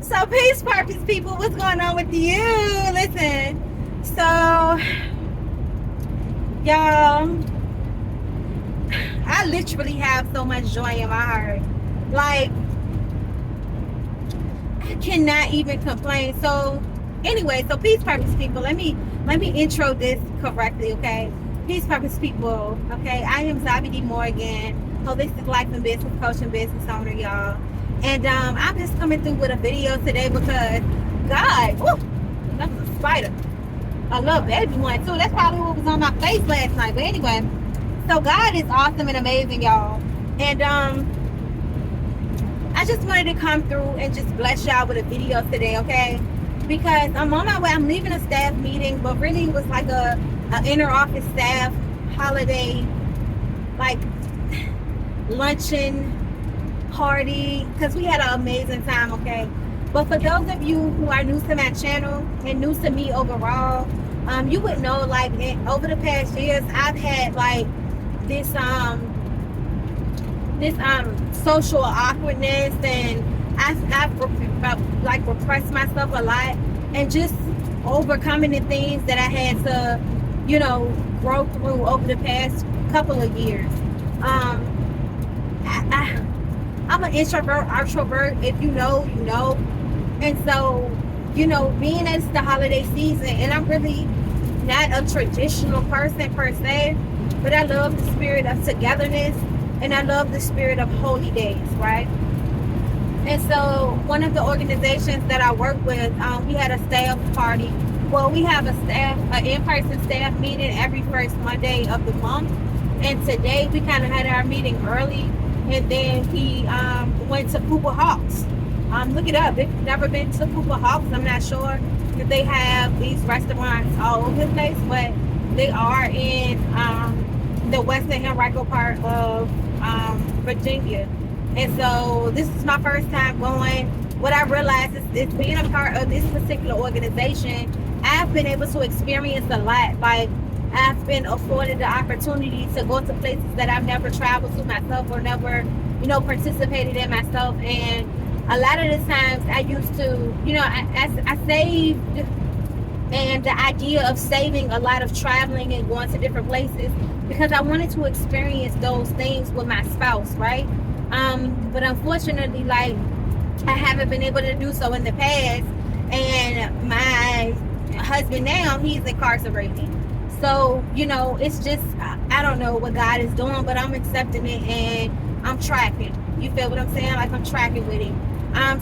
So, peace, purpose, people. What's going on with you? Listen. So, y'all, I literally have so much joy in my heart. Like, I cannot even complain. So, anyway, so peace, purpose, people. Let me intro this correctly, okay? Peace, purpose, people. Okay, I am Zabi D. Morgan, holistic life and business coach and business owner, y'all. And I'm just coming through with a video today because God, woo, that's a spider. A little baby one too. That's probably what was on my face last night. But anyway, so God is awesome and amazing, y'all. And I just wanted to come through and just bless y'all with a video today, okay? Because I'm on my way. I'm leaving a staff meeting, but really it was like a inner office staff holiday, like luncheon party, because we had an amazing time, okay? But for those of you who are new to my channel and new to me overall, you would know, like, over the past years, I've had like this social awkwardness, and I've like repressed myself a lot, and just overcoming the things that I had to, grow through over the past couple of years. I'm an introvert, extrovert. If you know, you know. And so, being as the holiday season, and I'm really not a traditional person per se, but I love the spirit of togetherness, and I love the spirit of holy days, right? And so one of the organizations that I work with, we had a staff party. Well, we have an in-person staff meeting every first Monday of the month. And today we kind of had our meeting early, and then he went to Poopa Hawks. Look it up. If you've never been to Poopa Hawks, I'm not sure if they have these restaurants all over the place, but they are in the Western Henrico part of Virginia. And so this is my first time going. What I realized is being a part of this particular organization, I've been able to experience a lot. Like, I've been afforded the opportunity to go to places that I've never traveled to myself, or never, participated in myself. And a lot of the times I used to, I saved, and the idea of saving a lot of traveling and going to different places because I wanted to experience those things with my spouse, right? But unfortunately, like, I haven't been able to do so in the past, and my husband now, he's incarcerated. So, it's just, I don't know what God is doing, but I'm accepting it, and I'm tracking. You feel what I'm saying? Like, I'm tracking with it.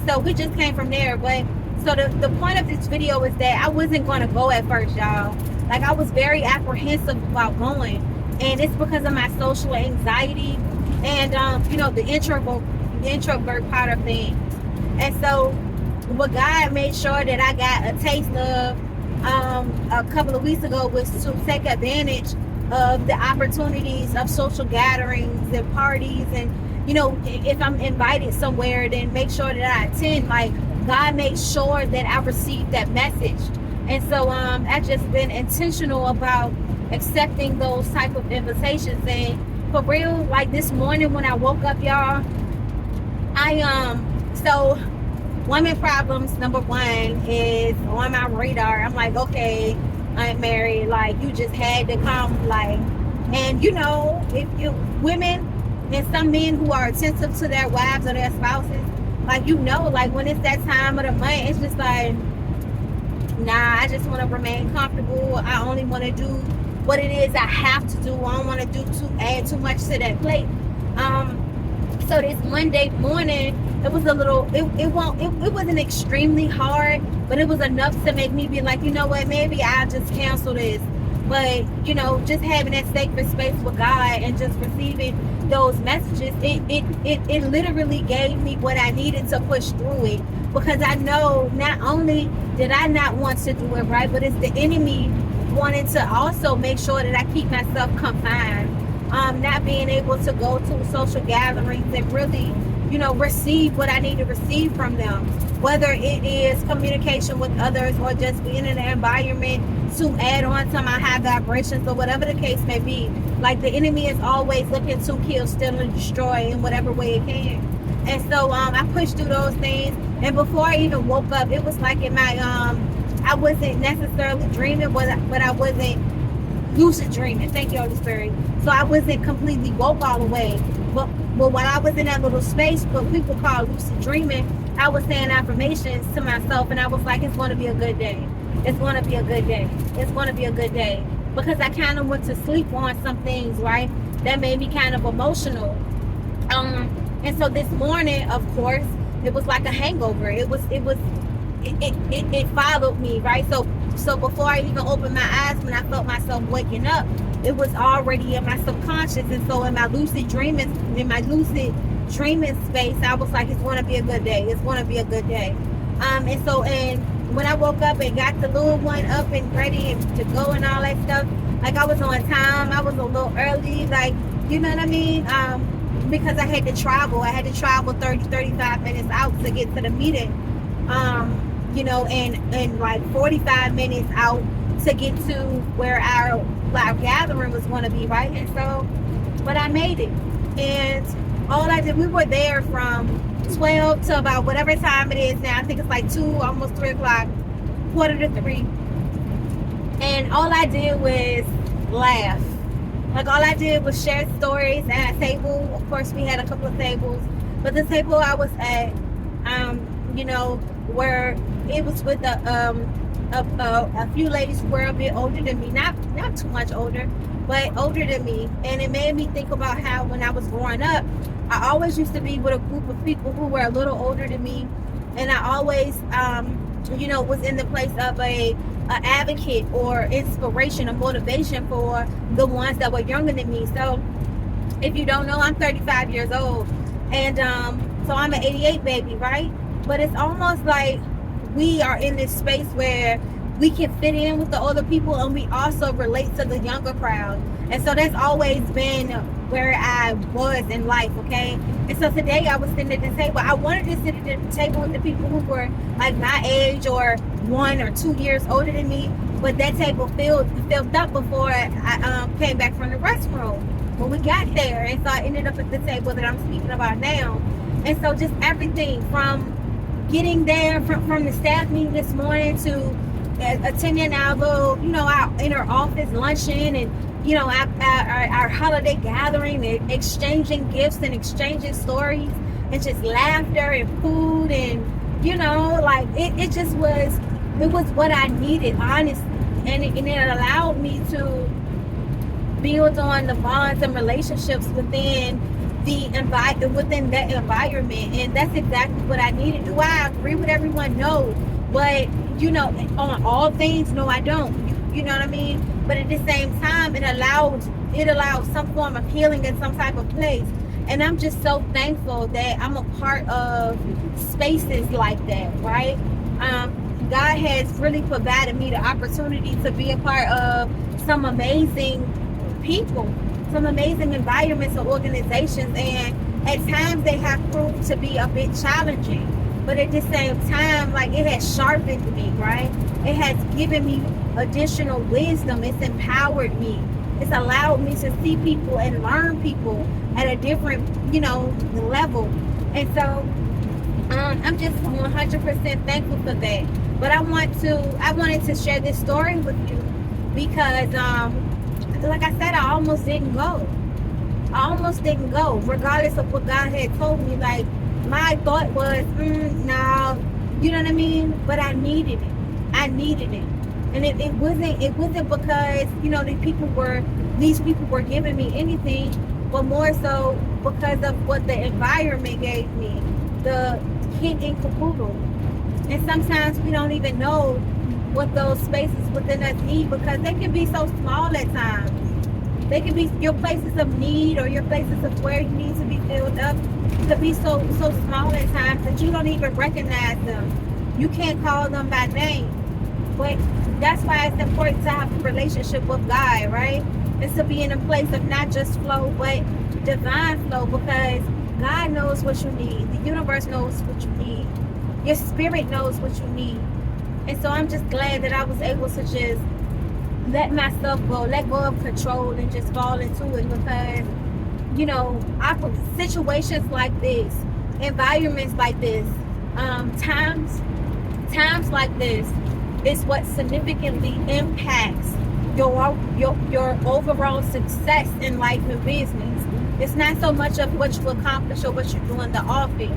So we just came from there. But so the point of this video is that I wasn't going to go at first, y'all. Like, I was very apprehensive about going, and it's because of my social anxiety and the introvert part of things. And so what God made sure that I got a taste of a couple of weeks ago was to take advantage of the opportunities of social gatherings and parties, and if I'm invited somewhere, then make sure that I attend. Like, God made sure that I received that message. And so I've just been intentional about accepting those type of invitations. And for real, like this morning when I woke up, y'all, so women problems number one is on my radar. I'm like, okay, I'm married, like, you just had to come, like, and if women and some men who are attentive to their wives or their spouses, like, like, when it's that time of the month, it's just like, nah, I just want to remain comfortable. I only want to do what it is I have to do. I don't want to add too much to that plate. So this Monday morning, it was a little, it wasn't extremely hard, but it was enough to make me be like, you know what, maybe I'll just cancel this. But, just having that sacred space with God and just receiving those messages, it literally gave me what I needed to push through it. Because I know not only did I not want to do it right, but it's the enemy wanting to also make sure that I keep myself confined. Not being able to go to social gatherings and really, receive what I need to receive from them. Whether it is communication with others or just being in an environment to add on to my high vibrations or whatever the case may be. Like, the enemy is always looking to kill, steal, and destroy in whatever way it can. And so I pushed through those things. And before I even woke up, it was like in my I wasn't necessarily dreaming, but I wasn't lucid dreaming. Thank you, Holy Spirit. So I wasn't completely woke all the way. But while I was in that little space, what people call lucid dreaming, I was saying affirmations to myself, and I was like, it's going to be a good day. It's going to be a good day. It's going to be a good day. Because I kind of went to sleep on some things, right? That made me kind of emotional. And so this morning, of course, it was like a hangover. It followed me, right? So before I even opened my eyes, when I felt myself waking up, it was already in my subconscious. And so in my lucid dreaming space, I was like, it's going to be a good day. It's going to be a good day. And when I woke up and got the little one up and ready to go and all that stuff, like I was on time. I was a little early, like, you know what I mean? Because I had to travel. I had to travel 30, 35 minutes out to get to the meeting. And like 45 minutes out to get to where our gathering was going to be, right? And so, but I made it. And all I did, we were there from 12 to about whatever time it is now. I think it's like 2, almost 3 o'clock, quarter to 3. And all I did was laugh. Like all I did was share stories at a table. Of course, we had a couple of tables, but the table I was at, where it was with a few ladies who were a bit older than me, not too much older, but older than me. And it made me think about how when I was growing up, I always used to be with a group of people who were a little older than me, and I always, was in the place of a advocate or inspiration or motivation for the ones that were younger than me. So if you don't know, I'm 35 years old, and so I'm an 88 baby, right? But it's almost like we are in this space where we can fit in with the older people, and we also relate to the younger crowd. And so that's always been where I was in life, okay? And so today I was sitting at the table. I wanted to sit at the table with the people who were like my age or 1 or 2 years older than me, but that table filled up before I came back from the restroom when we got there. And so I ended up at the table that I'm speaking about now. And so just everything from getting there from the staff meeting this morning to attending our little, our inner office luncheon, and our holiday gathering, and exchanging gifts and exchanging stories, and just laughter and food, and like it was what I needed, honestly, and it allowed me to build on the bonds and relationships within that environment. And that's exactly what I needed. Do I agree with everyone? No. But on all things, no, I don't. You know what I mean? But at the same time, it allowed some form of healing in some type of place. And I'm just so thankful that I'm a part of spaces like that, right? God has really provided me the opportunity to be a part of some amazing people, some amazing environments or organizations, and at times they have proved to be a bit challenging, but at the same time, like, it has sharpened me, right? It has given me additional wisdom. It's empowered me. It's allowed me to see people and learn people at a different level. And so I'm just 100% thankful for that. But I wanted to share this story with you because like I said, I almost didn't go. Regardless of what God had told me. Like, my thought was, no, you know what I mean? But I needed it. And it wasn't because, these people were giving me anything, but more so because of what the environment gave me, the hit in caboodle. And sometimes we don't even know what those spaces within us need, because they can be so small at times. They can be your places of need, or your places of where you need to be filled up, to be so small at times that you don't even recognize them. You can't call them by name. But that's why it's important to have a relationship with God, right? It's to be in a place of not just flow, but divine flow, because God knows what you need. The universe knows what you need. Your spirit knows what you need. And so I'm just glad that I was able to just let myself go, let go of control, and just fall into it, because situations like this, environments like this, times like this is what significantly impacts your overall success in life and business. It's not so much of what you accomplish or what you do in the office.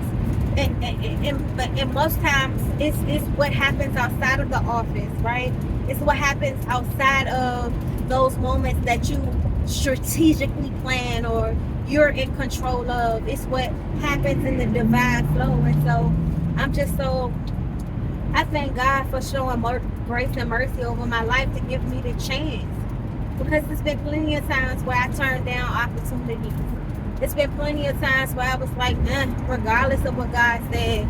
And most times it's what happens outside of the office, right? It's what happens outside of those moments that you strategically plan or you're in control of. It's what happens in the divine flow. And so I'm just so, I thank God for showing more grace and mercy over my life to give me the chance. Because there's been plenty of times where I turned down opportunities. There's been plenty of times where I was like, regardless of what God said.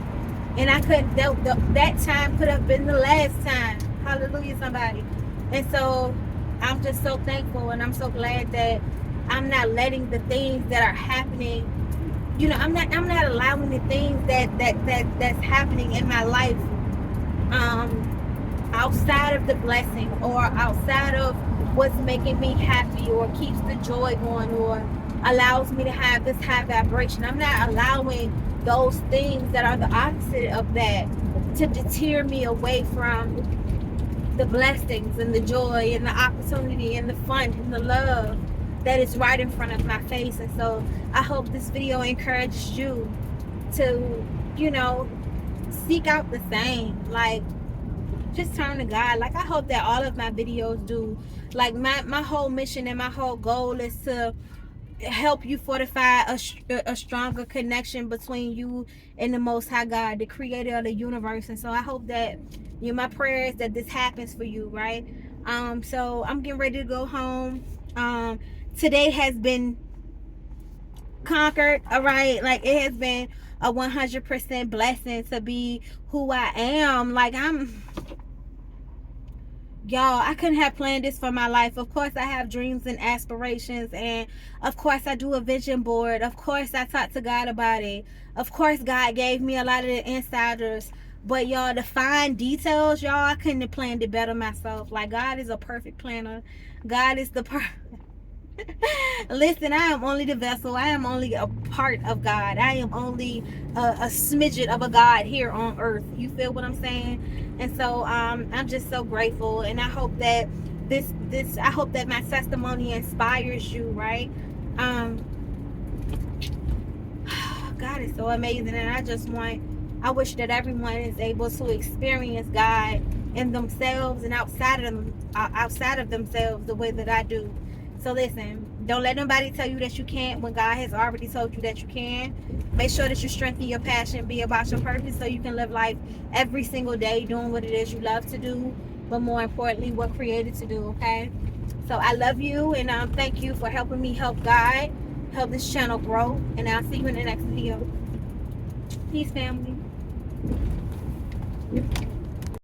And I couldn't, that time could have been the last time. Hallelujah, somebody. And so I'm just so thankful, and I'm so glad that I'm not letting the things that are happening, I'm not allowing the things that's happening in my life outside of the blessing or outside of what's making me happy or keeps the joy going or allows me to have this high vibration. I'm not allowing those things that are the opposite of that to deter me away from the blessings and the joy and the opportunity and the fun and the love that is right in front of my face. And so I hope this video encourages you to, seek out the same. Like, just turn to God. Like, I hope that all of my videos do. Like, my whole mission and my whole goal is to help you fortify a stronger connection between you and the Most High God, the creator of the universe. And so I hope that, my prayer is that this happens for you, right? So I'm getting ready to go home. Today has been conquered, all right? Like, it has been a 100% blessing to be who I am. Like, y'all, I couldn't have planned this for my life. Of course I have dreams and aspirations, and of course I do a vision board. Of course I talked to God about it. Of course God gave me a lot of the insiders, but y'all, the fine details, y'all, I couldn't have planned it better myself. Like, God is a perfect planner. God is the Listen, I am only the vessel. I am only a part of God. I am only a smidget of a God here on earth. You feel what I'm saying? And so I'm just so grateful, and I hope that I hope that my testimony inspires you, right? God is so amazing, and I wish that everyone is able to experience God in themselves and outside of themselves the way that I do. So listen, don't let nobody tell you that you can't when God has already told you that you can. Make sure that you strengthen your passion, be about your purpose, so you can live life every single day doing what it is you love to do, but more importantly, what created to do, okay? So I love you, and thank you for helping me help God, help this channel grow, and I'll see you in the next video. Peace, family.